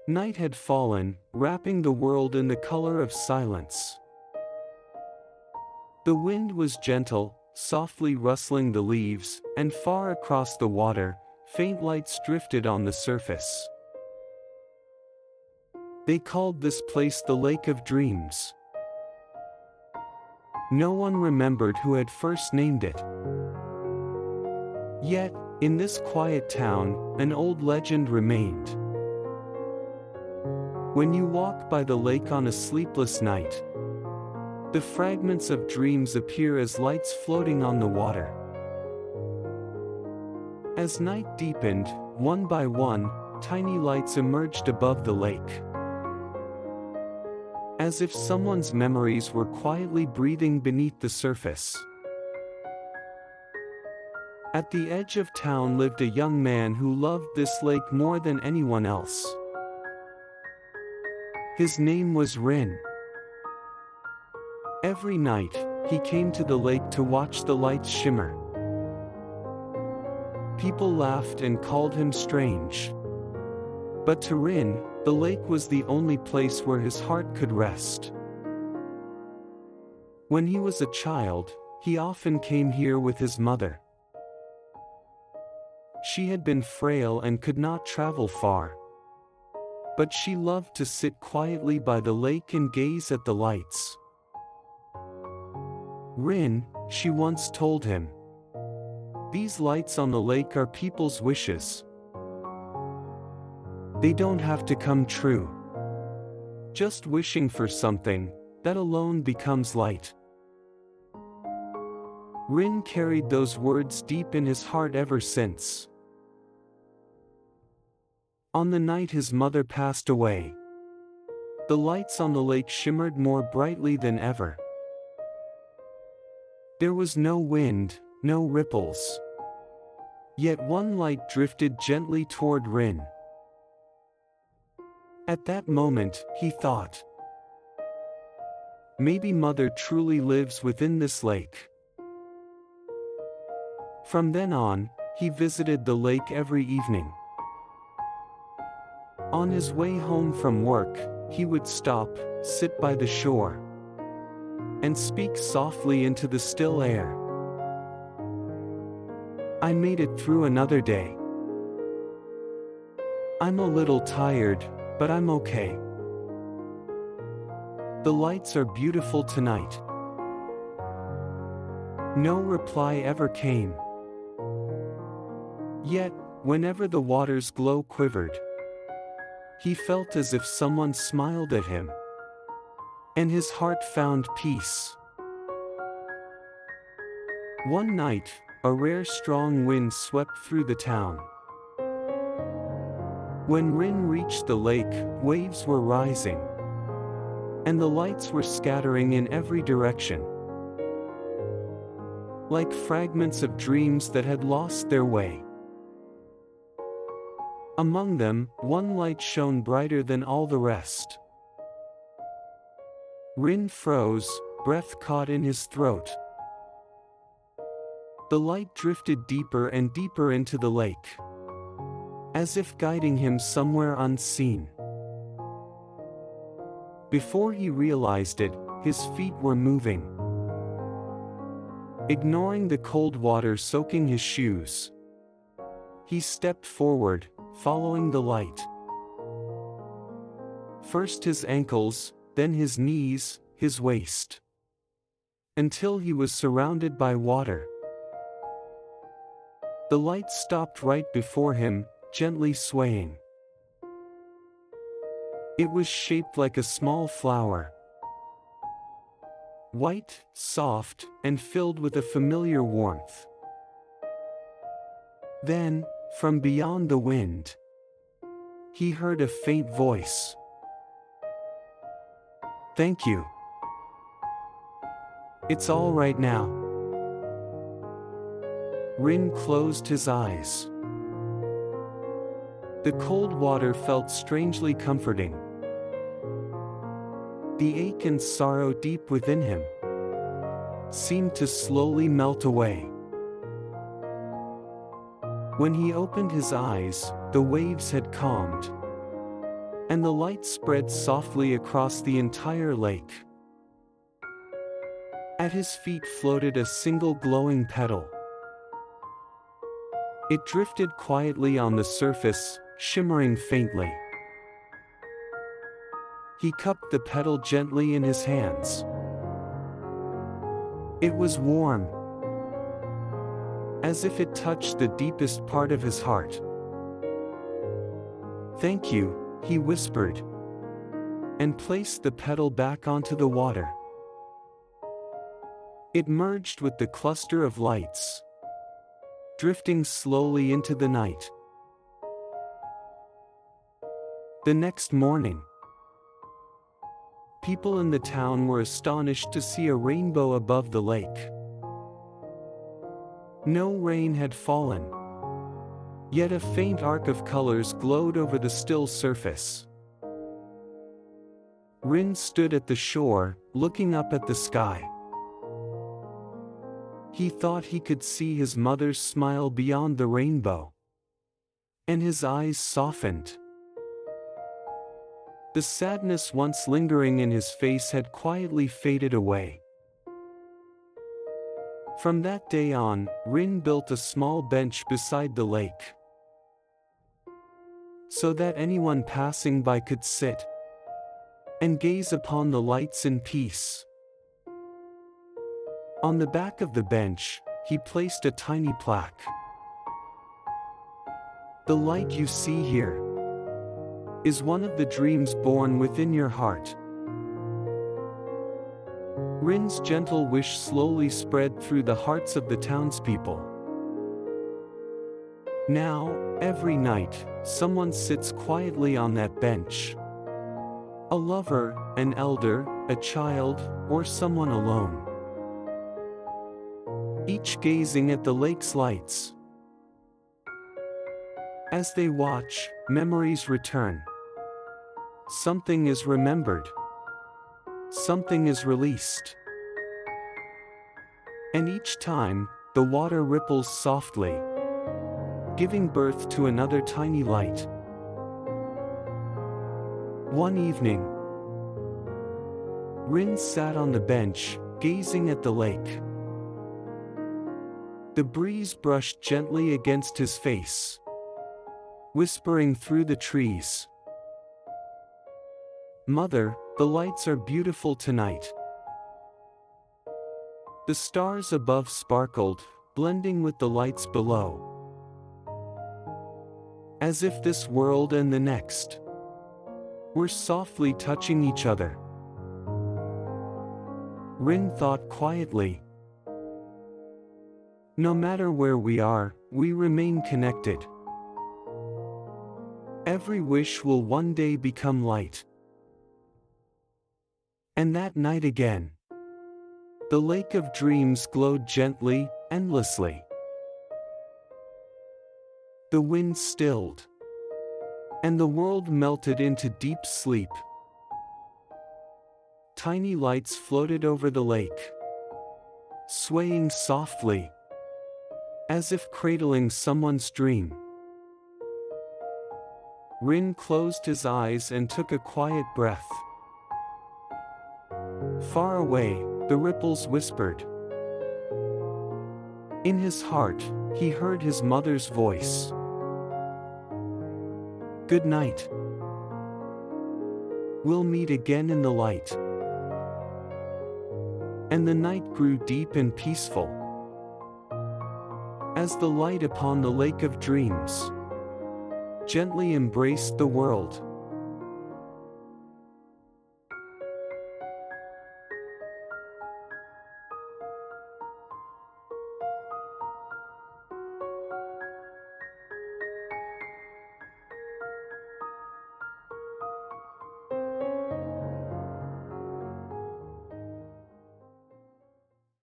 Night had fallen, wrapping the world in the color of silence. The wind was gentle, softly rustling the leaves, and far across the water, faint lights drifted on the surface. They called this place the Lake of Dreams. No one remembered who had first named it. Yet, in this quiet town, an old legend remained. When you walk by the lake on a sleepless night, the fragments of dreams appear as lights floating on the water. As night deepened, one by one, tiny lights emerged above the lake. As if someone's memories were quietly breathing beneath the surface. At the edge of town lived a young man who loved this lake more than anyone else. His name was Rin. Every night, he came to the lake to watch the lights shimmer. People laughed and called him strange. But to Rin, the lake was the only place where his heart could rest. When he was a child, he often came here with his mother. She had been frail and could not travel far. But she loved to sit quietly by the lake and gaze at the lights. Rin, she once told him, "These lights on the lake are people's wishes. They don't have to come true. Just wishing for something, that alone becomes light." Rin carried those words deep in his heart ever since. On the night his mother passed away, the lights on the lake shimmered more brightly than ever. There was no wind, no ripples. Yet one light drifted gently toward Rin. At that moment, he thought, maybe Mother truly lives within this lake. From then on, he visited the lake every evening. On his way home from work, he would stop, sit by the shore, and speak softly into the still air. "I made it through another day. I'm a little tired, but I'm okay. The lights are beautiful tonight." No reply ever came. Yet, whenever the water's glow quivered, he felt as if someone smiled at him, and his heart found peace. One night, a rare strong wind swept through the town. When Rin reached the lake, waves were rising, and the lights were scattering in every direction, like fragments of dreams that had lost their way. Among them, one light shone brighter than all the rest. Rin froze, breath caught in his throat. The light drifted deeper and deeper into the lake, as if guiding him somewhere unseen. Before he realized it, his feet were moving. Ignoring the cold water soaking his shoes, he stepped forward, following the light. First his ankles, then his knees, his waist, until he was surrounded by water. The light stopped right before him, gently swaying. It was shaped like a small flower, white, soft, and filled with a familiar warmth. Then, from beyond the wind, he heard a faint voice. "Thank you. It's all right now." Rin closed his eyes. The cold water felt strangely comforting. The ache and sorrow deep within him seemed to slowly melt away. When he opened his eyes, the waves had calmed, and the light spread softly across the entire lake. At his feet floated a single glowing petal. It drifted quietly on the surface, shimmering faintly. He cupped the petal gently in his hands. It was warm, as if it touched the deepest part of his heart. "Thank you," he whispered, and placed the petal back onto the water. It merged with the cluster of lights, drifting slowly into the night. The next morning, people in the town were astonished to see a rainbow above the lake. No rain had fallen, yet a faint arc of colors glowed over the still surface. Rin stood at the shore, looking up at the sky. He thought he could see his mother's smile beyond the rainbow, and his eyes softened. The sadness once lingering in his face had quietly faded away. From that day on, Rin built a small bench beside the lake, so that anyone passing by could sit and gaze upon the lights in peace. On the back of the bench, he placed a tiny plaque. "The light you see here is one of the dreams born within your heart." Rin's gentle wish slowly spread through the hearts of the townspeople. Now, every night, someone sits quietly on that bench. A lover, an elder, a child, or someone alone. Each gazing at the lake's lights. As they watch, memories return. Something is remembered. Something is released. And each time, the water ripples softly, giving birth to another tiny light. One evening, Rin sat on the bench, gazing at the lake. The breeze brushed gently against his face, whispering through the trees. "Mother, the lights are beautiful tonight." The stars above sparkled, blending with the lights below, as if this world and the next were softly touching each other. Rin thought quietly, "No matter where we are, we remain connected. Every wish will one day become light." And that night again, the lake of dreams glowed gently, endlessly. The wind stilled, and the world melted into deep sleep. Tiny lights floated over the lake, swaying softly, as if cradling someone's dream. Rin closed his eyes and took a quiet breath. Far away, the ripples whispered. In his heart, he heard his mother's voice. "Good night. We'll meet again in the light." And the night grew deep and peaceful, as the light upon the lake of dreams gently embraced the world.